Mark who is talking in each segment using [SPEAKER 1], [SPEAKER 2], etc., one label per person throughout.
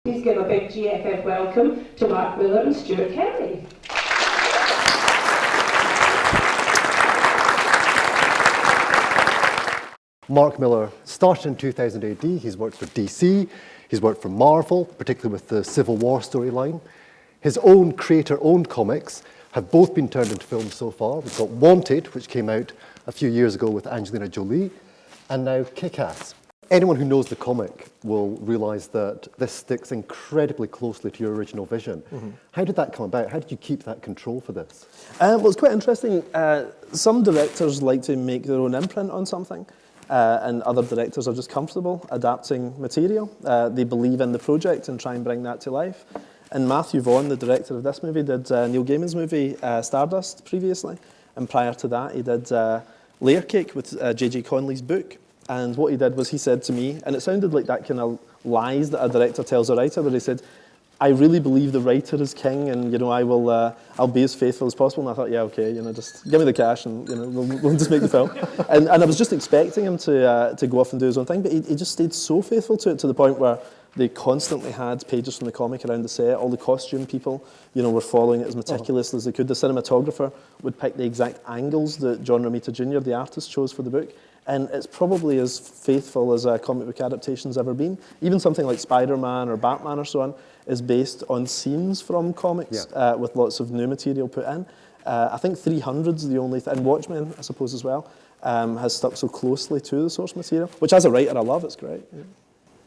[SPEAKER 1] Please give a big GFF welcome to Mark Millar and Stuart Kelly.
[SPEAKER 2] Mark Millar started in 2000 AD, he's worked for DC, he's worked for Marvel, particularly with the Civil War storyline. His own creator-owned comics have both been turned into films so far. We've got Wanted, which came out a few years ago with Angelina Jolie, and now KickAss. Anyone who knows the comic will realise that this sticks incredibly closely to your original vision. How did that come about? How did you keep that control for this?
[SPEAKER 3] Well, it's quite interesting. Some directors like to make their own imprint on something. And other directors are just comfortable adapting material. They believe in the project and try and bring that to life. And Matthew Vaughn, the director of this movie, did Neil Gaiman's movie Stardust previously. And prior to that, he did Layer Cake with J.J. Conley's book. And what he did was he said to me, and it sounded like that kind of lies that a director tells a writer, but he said, I really believe the writer is king, and I'll be as faithful as possible. And I thought, yeah, okay, just give me the cash, and we'll just make the film. and I was just expecting him to go off and do his own thing, but he just stayed so faithful to it, to the point where they constantly had pages from the comic around the set. All the costume people, were following it as meticulously as they could. The cinematographer would pick the exact angles that John Romita Jr., the artist, chose for the book. And it's probably as faithful as a comic book adaptation's ever been. Even something like Spider-Man or Batman or so on is based on scenes from comics with lots of new material put in. I think 300's the only and Watchmen, I suppose, as well, has stuck so closely to the source material, which as a writer I love, it's great. Yeah.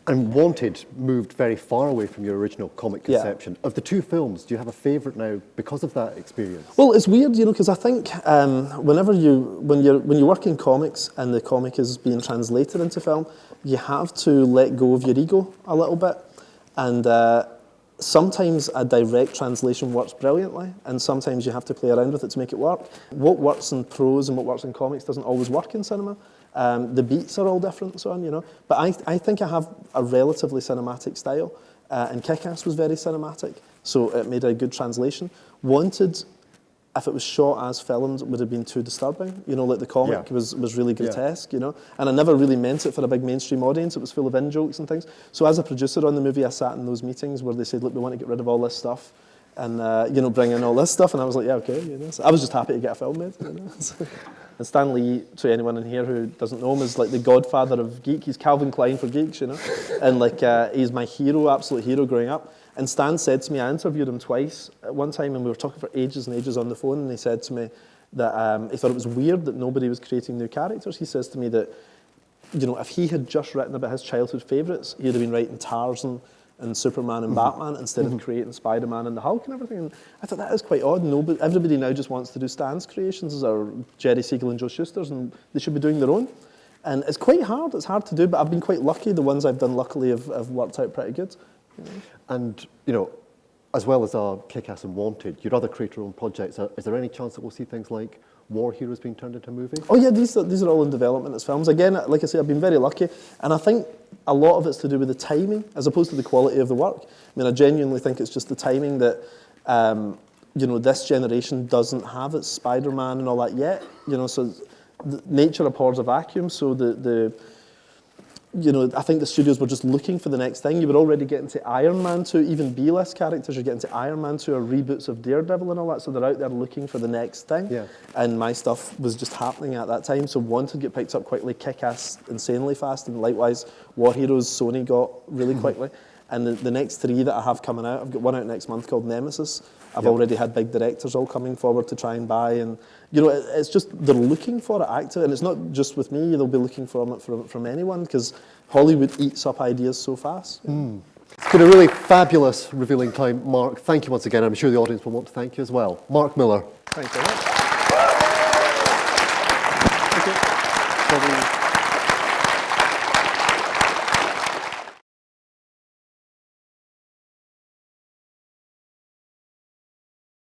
[SPEAKER 2] And Wanted moved very far away from your original comic conception. Of the two films, do you have a favourite now because of that experience?
[SPEAKER 3] Well, it's weird, because I think when you work in comics and the comic is being translated into film, you have to let go of your ego a little bit. And sometimes a direct translation works brilliantly, and sometimes you have to play around with it to make it work. What works in prose and what works in comics doesn't always work in cinema. The beats are all different and so on, But I think I have a relatively cinematic style, and KickAss was very cinematic, so it made a good translation. Wanted, if it was shot as filmed, would have been too disturbing. Like the comic was really grotesque, and I never really meant it for a big mainstream audience. It was full of in-jokes and things. So as a producer on the movie, I sat in those meetings where they said, look, we want to get rid of all this stuff and, bring in all this stuff. And I was like, yeah, okay. So I was just happy to get a film made. And Stan Lee, to anyone in here who doesn't know him, is like the godfather of geek. He's Calvin Klein for geeks, And he's my hero, absolute hero growing up. And Stan said to me, I interviewed him twice at one time, and we were talking for ages and ages on the phone, and he said to me that he thought it was weird that nobody was creating new characters. He says to me that, if he had just written about his childhood favourites, he'd have been writing Tarzan and Superman and Batman instead of creating Spider-Man and the Hulk and everything. And I thought that is quite odd. Everybody now just wants to do Stan's creations or Jerry Siegel and Joe Shuster's, and they should be doing their own. And it's quite hard. It's hard to do, but I've been quite lucky. The ones I've done, luckily, have worked out pretty good.
[SPEAKER 2] And, as well as KickAss and Wanted, your other creator-owned projects, is there any chance that we'll see things like War Heroes being turned into a movie?
[SPEAKER 3] Oh yeah, these are all in development as films. Again, like I say, I've been very lucky, and I think a lot of it's to do with the timing as opposed to the quality of the work. I genuinely think it's just the timing that this generation doesn't have its Spider-Man and all that yet. So nature abhors a vacuum. So I think the studios were just looking for the next thing. You were already getting to Iron Man 2, even B-list characters, you're getting to Iron Man 2 or reboots of Daredevil and all that, so they're out there looking for the next thing. Yeah. And my stuff was just happening at that time, so Wanted to get picked up quickly, Kick-Ass insanely fast, and likewise, War Heroes Sony got really quickly. And the next three that I have coming out, I've got one out next month called Nemesis. I've already had big directors all coming forward to try and buy, and it's just, they're looking for it active, and it's not just with me, they'll be looking for it from anyone, because Hollywood eats up ideas so fast.
[SPEAKER 2] It's been a really fabulous, revealing time, Mark. Thank you once again. I'm sure the audience will want to thank you as well. Mark Millar.
[SPEAKER 3] Thanks very much.